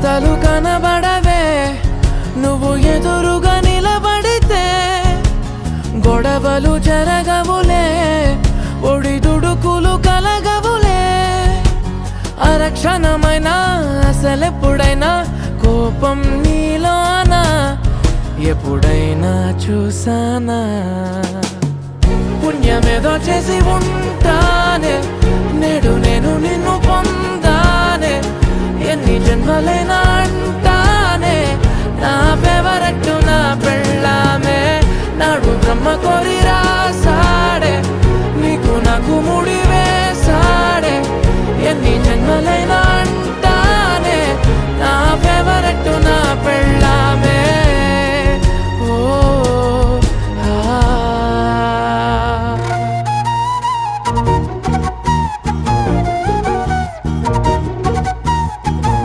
కలతలు కనబడవే నువ్వు ఎదురుగా నిలబడితే గొడవలు జరగవులే ఒడిదుడుకులు కలగవులే అరక్షణమైనా అసలెప్పుడైనా కోపం నీలోనా ఎప్పుడైనా చూసానా పుణ్యమేదో చేసి ఉంటానే నేడు నేను నిన్ను పొందానే ఎన్ని జన్మలైనా